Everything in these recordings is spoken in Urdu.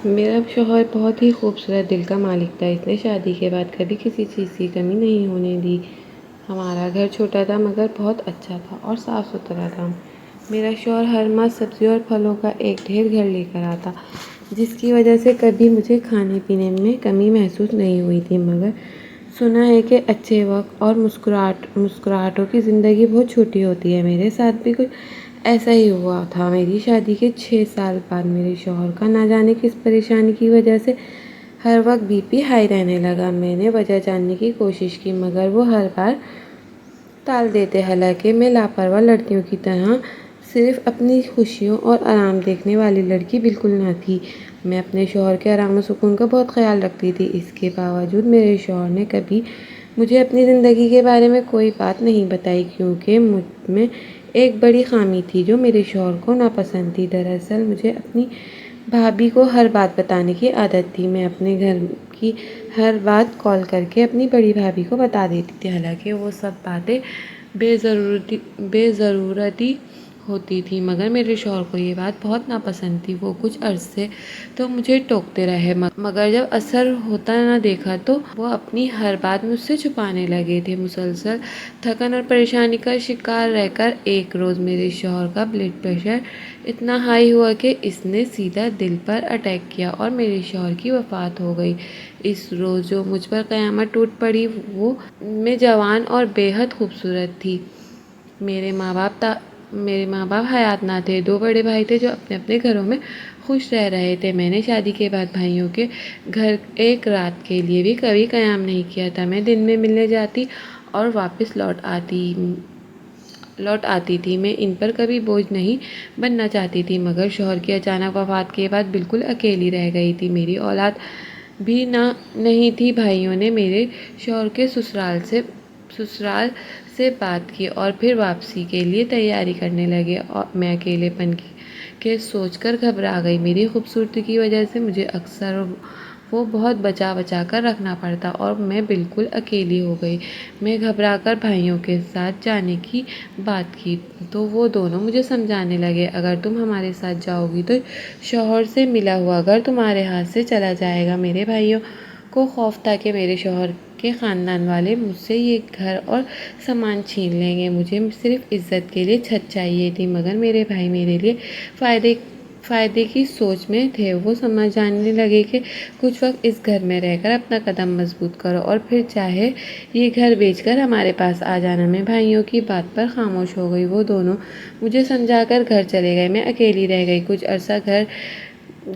میرا شوہر بہت ہی خوبصورت دل کا مالک تھا۔ اس نے شادی کے بعد کبھی کسی چیز کی کمی نہیں ہونے دی۔ ہمارا گھر چھوٹا تھا مگر بہت اچھا تھا اور صاف ستھرا تھا۔ میرا شوہر ہر ماہ سبزی اور پھلوں کا ایک ڈھیر گھر لے کر آتا، جس کی وجہ سے کبھی مجھے کھانے پینے میں کمی محسوس نہیں ہوئی تھی۔ مگر سنا ہے کہ اچھے وقت اور مسکراہٹوں کی زندگی بہت چھوٹی ہوتی ہے۔ میرے ساتھ بھی کچھ ایسا ہی ہوا تھا۔ میری شادی کے 6 سال بعد میرے شوہر کا نہ جانے کس پریشانی کی وجہ سے ہر وقت بی پی ہائی رہنے لگا۔ میں نے وجہ جاننے کی کوشش کی مگر وہ ہر بار ٹال دیتے۔ حالانکہ میں لاپرواہ لڑکیوں کی طرح صرف اپنی خوشیوں اور آرام دیکھنے والی لڑکی بالکل نہ تھی۔ میں اپنے شوہر کے آرام و سکون کا بہت خیال رکھتی تھی۔ اس کے باوجود میرے شوہر نے کبھی مجھے اپنی زندگی کے بارے میں کوئی بات نہیں بتائی، کیونکہ مجھ میں ایک بڑی خامی تھی جو میرے شوہر کو ناپسند تھی۔ دراصل مجھے اپنی بھابھی کو ہر بات بتانے کی عادت تھی۔ میں اپنے گھر کی ہر بات کال کر کے اپنی بڑی بھابھی کو بتا دیتی تھی، حالانکہ وہ سب باتیں بے ضرورتی ہوتی تھی، مگر میرے شوہر کو یہ بات بہت ناپسند تھی۔ وہ کچھ عرصے تو مجھے ٹوکتے رہے، مگر جب اثر ہوتا نہ دیکھا تو وہ اپنی ہر بات مجھ سے چھپانے لگے تھے۔ مسلسل تھکن اور پریشانی کا شکار رہ کر ایک روز میرے شوہر کا بلڈ پریشر اتنا ہائی ہوا کہ اس نے سیدھا دل پر اٹیک کیا اور میرے شوہر کی وفات ہو گئی۔ اس روز جو مجھ پر قیامت ٹوٹ پڑی، وہ میں جوان اور بے حد خوبصورت تھی۔ میرے ماں باپ حیات نہ تھے۔ 2 بڑے بھائی تھے جو اپنے اپنے گھروں میں خوش رہ رہے تھے۔ میں نے شادی کے بعد بھائیوں کے گھر ایک رات کے لیے بھی کبھی قیام نہیں کیا تھا۔ میں دن میں ملنے جاتی اور واپس لوٹ آتی تھی۔ میں ان پر کبھی بوجھ نہیں بننا چاہتی تھی، مگر شوہر کی اچانک وفات کے بعد بالکل اکیلی رہ گئی تھی۔ میری اولاد بھی نہیں تھی۔ بھائیوں نے میرے شوہر کے سسرال سے بات کی اور پھر واپسی کے لیے تیاری کرنے لگے۔ میں اکیلے پن کے سوچ کر گھبرا گئی۔ میری خوبصورتی کی وجہ سے مجھے اکثر وہ بہت بچا کر رکھنا پڑتا اور میں بالکل اکیلی ہو گئی۔ میں گھبرا کر بھائیوں کے ساتھ جانے کی بات کی تو وہ دونوں مجھے سمجھانے لگے، اگر تم ہمارے ساتھ جاؤ گی تو شوہر سے ملا ہوا گھر تمہارے ہاتھ سے چلا جائے گا۔ میرے بھائیوں کو خوف تھا کہ میرے شوہر کے خاندان والے مجھ سے یہ گھر اور سامان چھین لیں گے۔ مجھے صرف عزت کے لیے چھت چاہیے تھی، مگر میرے بھائی میرے لیے فائدے کی سوچ میں تھے۔ وہ سمجھانے لگے کہ کچھ وقت اس گھر میں رہ کر اپنا قدم مضبوط کرو اور پھر چاہے یہ گھر بیچ کر ہمارے پاس آ جانا۔ میں بھائیوں کی بات پر خاموش ہو گئی۔ وہ دونوں مجھے سمجھا کر گھر چلے گئے۔ میں اکیلی رہ گئی۔ کچھ عرصہ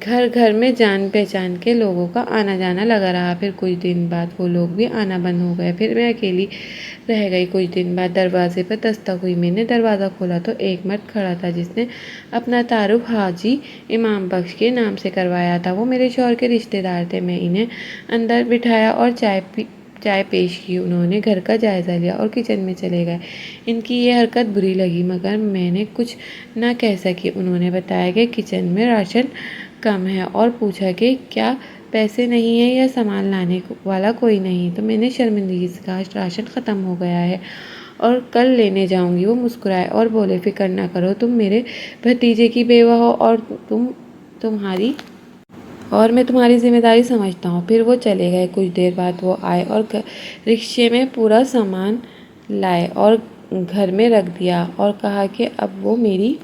گھر میں جان پہچان کے لوگوں کا آنا جانا لگا رہا، پھر کچھ دن بعد وہ لوگ بھی آنا بند ہو گئے۔ پھر میں اکیلی رہ گئی۔ کچھ دن بعد دروازے پر دستک ہوئی۔ میں نے دروازہ کھولا تو ایک مرد کھڑا تھا جس نے اپنا تعارف حاجی امام بخش کے نام سے کروایا تھا۔ وہ میرے شوہر کے رشتے دار تھے۔ میں انہیں اندر بٹھایا اور چائے پیش کی۔ انہوں نے گھر کا جائزہ لیا اور کچن میں چلے گئے۔ ان کی یہ حرکت بری لگی مگر میں نے کچھ نہ کہہ سکی۔ انہوں نے بتایا کہ کچن میں راشن کم ہے اور پوچھا کہ کیا پیسے نہیں ہیں یا سامان لانے والا کوئی نہیں، تو میں نے شرمندگی سے کہا راشن ختم ہو گیا ہے اور کل لینے جاؤں گی۔ وہ مسکرائے اور بولے فکر نہ کرو، تم میرے بھتیجے کی بیوہ ہو اور میں تمہاری ذمہ داری سمجھتا ہوں۔ پھر وہ چلے گئے۔ کچھ دیر بعد وہ آئے اور رکشے میں پورا سامان لائے اور گھر میں رکھ دیا اور کہا کہ اب وہ میری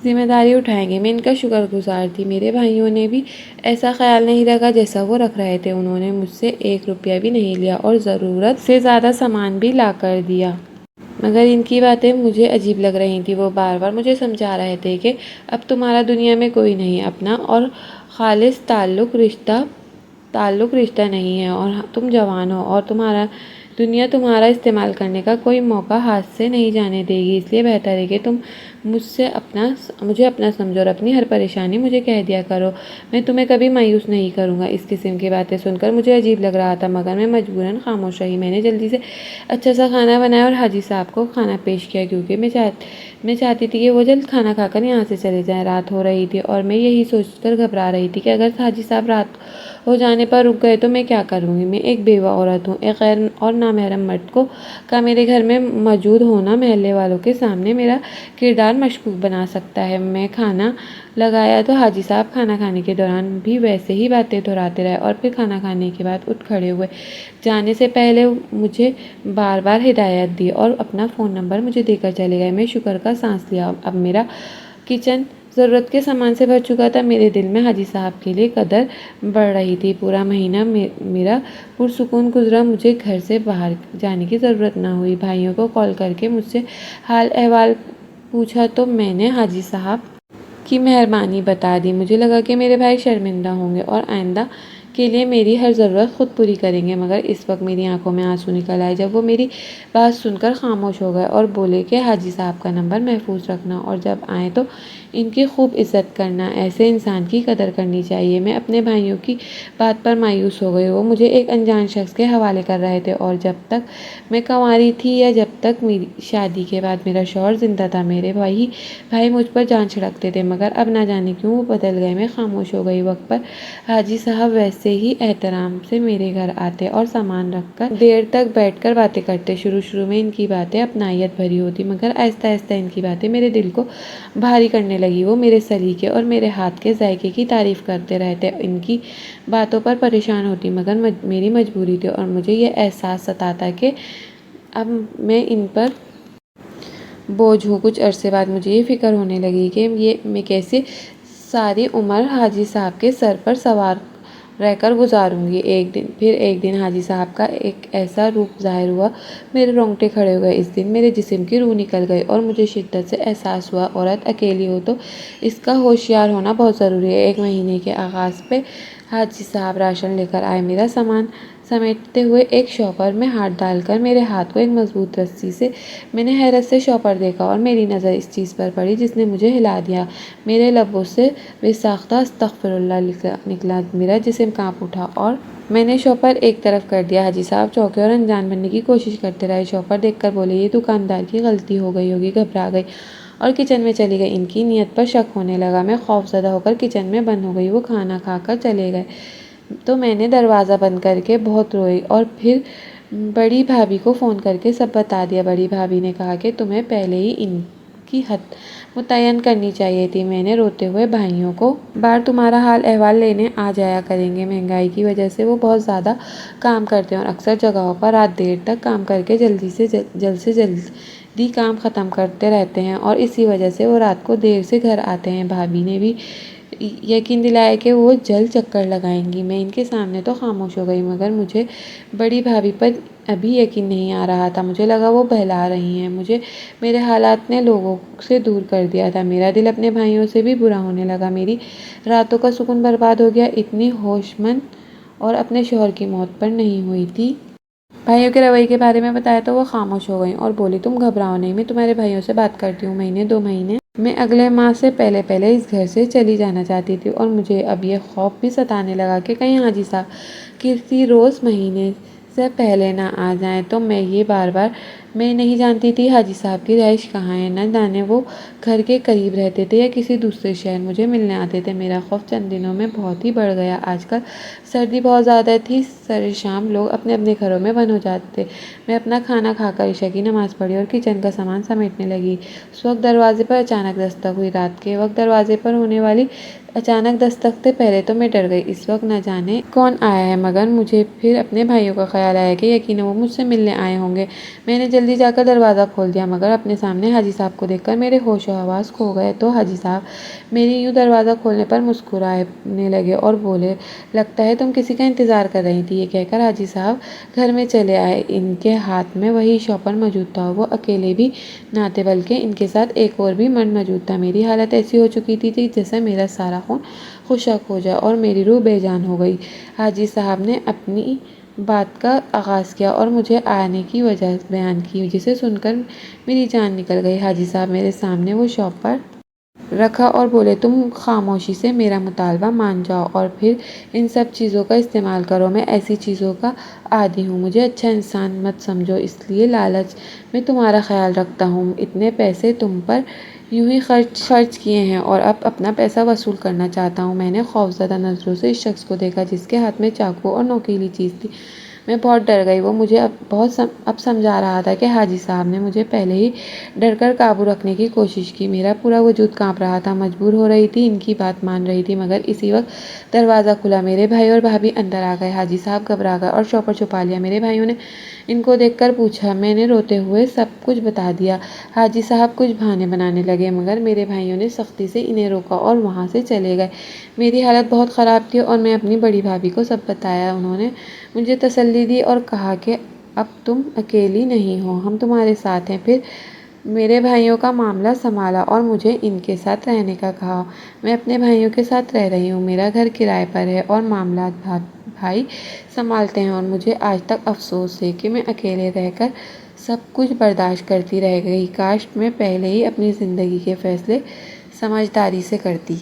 ذمہ داری اٹھائیں گے۔ میں ان کا شکر گزار تھی۔ میرے بھائیوں نے بھی ایسا خیال نہیں رکھا جیسا وہ رکھ رہے تھے۔ انہوں نے مجھ سے 1 روپیہ بھی نہیں لیا اور ضرورت سے زیادہ سامان بھی لا کر دیا، مگر ان کی باتیں مجھے عجیب لگ رہی تھیں۔ وہ بار بار مجھے سمجھا رہے تھے کہ اب تمہارا دنیا میں کوئی نہیں، اپنا اور خالص تعلق رشتہ نہیں ہے اور تم جوان ہو اور دنیا تمہارا استعمال کرنے کا کوئی موقع ہاتھ سے نہیں جانے دے گی، اس لیے بہتر ہے کہ تم مجھے اپنا سمجھو اور اپنی ہر پریشانی مجھے کہہ دیا کرو۔ میں تمہیں کبھی مایوس نہیں کروں گا۔ اس قسم کی باتیں سن کر مجھے عجیب لگ رہا تھا مگر میں مجبوراً خاموش رہی۔ میں نے جلدی سے اچھا سا کھانا بنایا اور حاجی صاحب کو کھانا پیش کیا، کیونکہ میں چاہتی تھی کہ وہ جلد کھانا کھا کر یہاں سے چلے جائیں۔ رات ہو رہی تھی اور میں یہی سوچ کر گھبرا رہی تھی کہ اگر حاجی صاحب رات ہو جانے پر رک گئے تو میں کیا کروں گی۔ میں ایک بیوہ عورت ہوں۔ ایک غیر اور نامحرم مرد کا میرے گھر میں موجود ہونا محلے والوں کے سامنے میرا کردار بار مشکوک بنا سکتا ہے۔ میں کھانا لگایا تو حاجی صاحب کھانا کھانے کے دوران بھی ویسے ہی باتیں دہراتے رہے اور پھر کھانا کھانے کے بعد اٹھ کھڑے ہوئے۔ جانے سے پہلے مجھے بار بار ہدایت دی اور اپنا فون نمبر مجھے دے کر چلے گئے۔ میں شکر کا سانس لیا۔ اب میرا کچن ضرورت کے سامان سے بھر چکا تھا۔ میرے دل میں حاجی صاحب کے لیے قدر بڑھ رہی تھی۔ پورا مہینہ میرا پرسکون گزرا۔ مجھے گھر سے باہر جانے کی ضرورت نہ ہوئی۔ بھائیوں کو کال کر کے مجھ سے حال احوال پوچھا تو میں نے حاجی صاحب کی مہربانی بتا دی۔ مجھے لگا کہ میرے بھائی شرمندہ ہوں گے اور آئندہ کے لیے میری ہر ضرورت خود پوری کریں گے، مگر اس وقت میری آنکھوں میں آنسو نکل آئے جب وہ میری بات سن کر خاموش ہو گئے اور بولے کہ حاجی صاحب کا نمبر محفوظ رکھنا اور جب آئیں تو ان کی خوب عزت کرنا، ایسے انسان کی قدر کرنی چاہیے۔ میں اپنے بھائیوں کی بات پر مایوس ہو گئی۔ وہ مجھے ایک انجان شخص کے حوالے کر رہے تھے اور جب تک میں کنواری تھی یا جب تک میری شادی کے بعد میرا شوہر زندہ تھا میرے بھائی مجھ پر جان چھڑکتے تھے، مگر اب نہ جانے کیوں وہ بدل گئے۔ میں خاموش ہو گئی۔ وقت پر حاجی صاحب ویسے ہی احترام سے میرے گھر آتے اور سامان رکھ کر دیر تک بیٹھ کر باتیں کرتے۔ شروع میں ان کی باتیں اپنائیت بھری ہوتی، مگر آہستہ آہستہ ان کی باتیں میرے دل کو بھاری کرنے لگی۔ وہ میرے سلیقے اور میرے ہاتھ کے ذائقے کی تعریف کرتے رہتے۔ ان کی باتوں پر پریشان ہوتی مگر میری مجبوری تھی اور مجھے یہ احساس ستاتا کہ اب میں ان پر بوجھ ہوں۔ کچھ عرصے بعد مجھے یہ فکر ہونے لگی کہ میں کیسے ساری عمر حاجی صاحب کے سر پر سوار رہ کر گزاروں گی۔ ایک دن حاجی صاحب کا ایک ایسا روپ ظاہر ہوا، میرے رونگٹے کھڑے ہو گئے۔ اس دن میرے جسم کی روح نکل گئی اور مجھے شدت سے احساس ہوا عورت اکیلی ہو تو اس کا ہوشیار ہونا بہت ضروری ہے۔ ایک مہینے کے آغاز پہ حاجی صاحب راشن لے کر آئے۔ میرا سامان سمیٹتے ہوئے ایک شاپر میں ہاتھ ڈال کر میرے ہاتھ کو ایک مضبوط رسی سے میں نے حیرت سے شاپر دیکھا اور میری نظر اس چیز پر پڑی جس نے مجھے ہلا دیا۔ میرے لبوں سے بے ساختہ استغفر اللہ نکلا۔ میرا جسم کانپ اٹھا اور میں نے شاپر ایک طرف کر دیا۔ حاجی صاحب چونکے اور انجان بننے کی کوشش کرتے رہے۔ شاپر دیکھ کر بولے، یہ دکاندار کی غلطی ہو گئی ہوگی۔ گھبرا گئی اور کچن میں چلی گئی۔ ان کی نیت پر شک ہونے لگا۔ میں خوف زدہ ہو کر کچن میں بند ہو گئی۔ وہ کھانا کھا کر چلے گئے تو میں نے دروازہ بند کر کے بہت روئی اور پھر بڑی بھابھی کو فون کر کے سب بتا دیا۔ بڑی بھابھی نے کہا کہ تمہیں پہلے ہی ان کی حد متعین کرنی چاہیے تھی۔ میں نے روتے ہوئے بھائیوں کو بار تمہارا حال احوال لینے آ جایا کریں گے۔ مہنگائی کی وجہ سے وہ بہت زیادہ کام کرتے ہیں اور اکثر جگہوں پر رات دیر تک کام کر کے جلدی کام ختم کرتے رہتے ہیں اور اسی وجہ سے وہ رات کو دیر سے گھر آتے ہیں۔ بھابھی نے بھی یقین دلایا کہ وہ جلد چکر لگائیں گی۔ میں ان کے سامنے تو خاموش ہو گئی مگر مجھے بڑی بھابھی پر ابھی یقین نہیں آ رہا تھا۔ مجھے لگا وہ بہلا رہی ہیں۔ مجھے میرے حالات نے لوگوں سے دور کر دیا تھا۔ میرا دل اپنے بھائیوں سے بھی برا ہونے لگا۔ میری راتوں کا سکون برباد ہو گیا۔ اتنی ہوش مند اور اپنے شوہر کی موت پر نہیں ہوئی تھی۔ بھائیوں کے رویے کے بارے میں بتایا تو وہ خاموش ہو گئیں اور بولی، تم گھبراؤ نہیں، میں تمہارے بھائیوں سے بات کرتی ہوں۔ مہینے 2 مہینے میں اگلے ماہ سے پہلے اس گھر سے چلی جانا چاہتی تھی اور مجھے اب یہ خوف بھی ستانے لگا کہ کہیں حاجی صاحب کسی روز مہینے سے پہلے نہ آ جائیں تو میں نہیں جانتی تھی حاجی صاحب کی رہائش کہاں ہے۔ نہ جانے وہ گھر کے قریب رہتے تھے یا کسی دوسرے شہر مجھے ملنے آتے تھے۔ میرا خوف چند دنوں میں بہت ہی بڑھ گیا۔ آج کل سردی بہت زیادہ تھی۔ سر شام لوگ اپنے اپنے گھروں میں بند ہو جاتے تھے۔ میں اپنا کھانا کھا کر عشاء کی نماز پڑھی اور کچن کا سامان سمیٹنے لگی۔ اس وقت دروازے پر اچانک دستک ہوئی۔ رات کے وقت دروازے پر ہونے والی اچانک دستک سے پہلے تو میں ڈر گئی۔ اس وقت نہ جانے کون آیا ہے، مگر مجھے پھر اپنے بھائیوں کا خیال آیا کہ یقیناً وہ مجھ سے ملنے آئے ہوں گے۔ میں نے جلدی جا کر دروازہ کھول دیا مگر اپنے سامنے حاجی صاحب کو دیکھ کر میرے ہوش و حواس کھو گئے۔ تو حاجی صاحب میری یوں دروازہ کھولنے پر مسکرانے لگے اور بولے، لگتا ہے تم کسی کا انتظار کر رہی تھی۔ یہ کہہ کر حاجی صاحب گھر میں چلے آئے۔ ان کے ہاتھ میں وہی شاپر موجود تھا۔ وہ اکیلے بھی نہ تھے بلکہ ان کے ساتھ ایک اور بھی مرد موجود تھا۔ میری حالت ایسی ہو چکی تھی جیسے میرا سارا خون خشک ہو جائے اور میری روح بے جان ہو گئی۔ حاجی صاحب نے اپنی بات کا آغاز کیا اور مجھے آنے کی وجہ بیان کی جسے سن کر میری جان نکل گئی۔ حاجی صاحب میرے سامنے وہ شاپر رکھا اور بولے، تم خاموشی سے میرا مطالبہ مان جاؤ اور پھر ان سب چیزوں کا استعمال کرو۔ میں ایسی چیزوں کا عادی ہوں۔ مجھے اچھا انسان مت سمجھو، اس لیے لالچ میں تمہارا خیال رکھتا ہوں۔ اتنے پیسے تم پر یوں ہی خرچ کیے ہیں اور اب اپنا پیسہ وصول کرنا چاہتا ہوں۔ میں نے خوفزدہ نظروں سے اس شخص کو دیکھا جس کے ہاتھ میں چاقو اور نوکیلی چیز تھی۔ میں بہت ڈر گئی۔ وہ مجھے اب سمجھا رہا تھا کہ حاجی صاحب نے مجھے پہلے ہی ڈر کر قابو رکھنے کی کوشش کی۔ میرا پورا وجود کانپ رہا تھا، مجبور ہو رہی تھی، ان کی بات مان رہی تھی، مگر اسی وقت دروازہ کھلا، میرے بھائی اور بھابھی اندر آ گئے۔ حاجی صاحب گھبرا گئے اور شوہر چھپا لیا۔ میرے بھائیوں نے ان کو دیکھ کر پوچھا، میں نے روتے ہوئے سب کچھ بتا دیا۔ حاجی صاحب کچھ بہانے بنانے لگے، مگر میرے بھائیوں نے سختی سے انہیں روکا اور وہاں سے چلے گئے۔ میری حالت بہت خراب تھی اور میں اپنی بڑی بھابھی کو سب بتایا۔ انہوں نے مجھے تسلی دی اور کہا کہ اب تم اکیلی نہیں ہو، ہم تمہارے ساتھ ہیں۔ پھر میرے بھائیوں کا معاملہ سنبھالا اور مجھے ان کے ساتھ رہنے کا کہا۔ میں اپنے بھائیوں کے ساتھ رہ رہی ہوں، میرا گھر کرائے پر ہے اور معاملات بھائی سنبھالتے ہیں، اور مجھے آج تک افسوس ہے کہ میں اکیلے رہ کر سب کچھ برداشت کرتی رہ گئی۔ کاش میں پہلے ہی اپنی زندگی کے فیصلے سمجھداری سے کرتی۔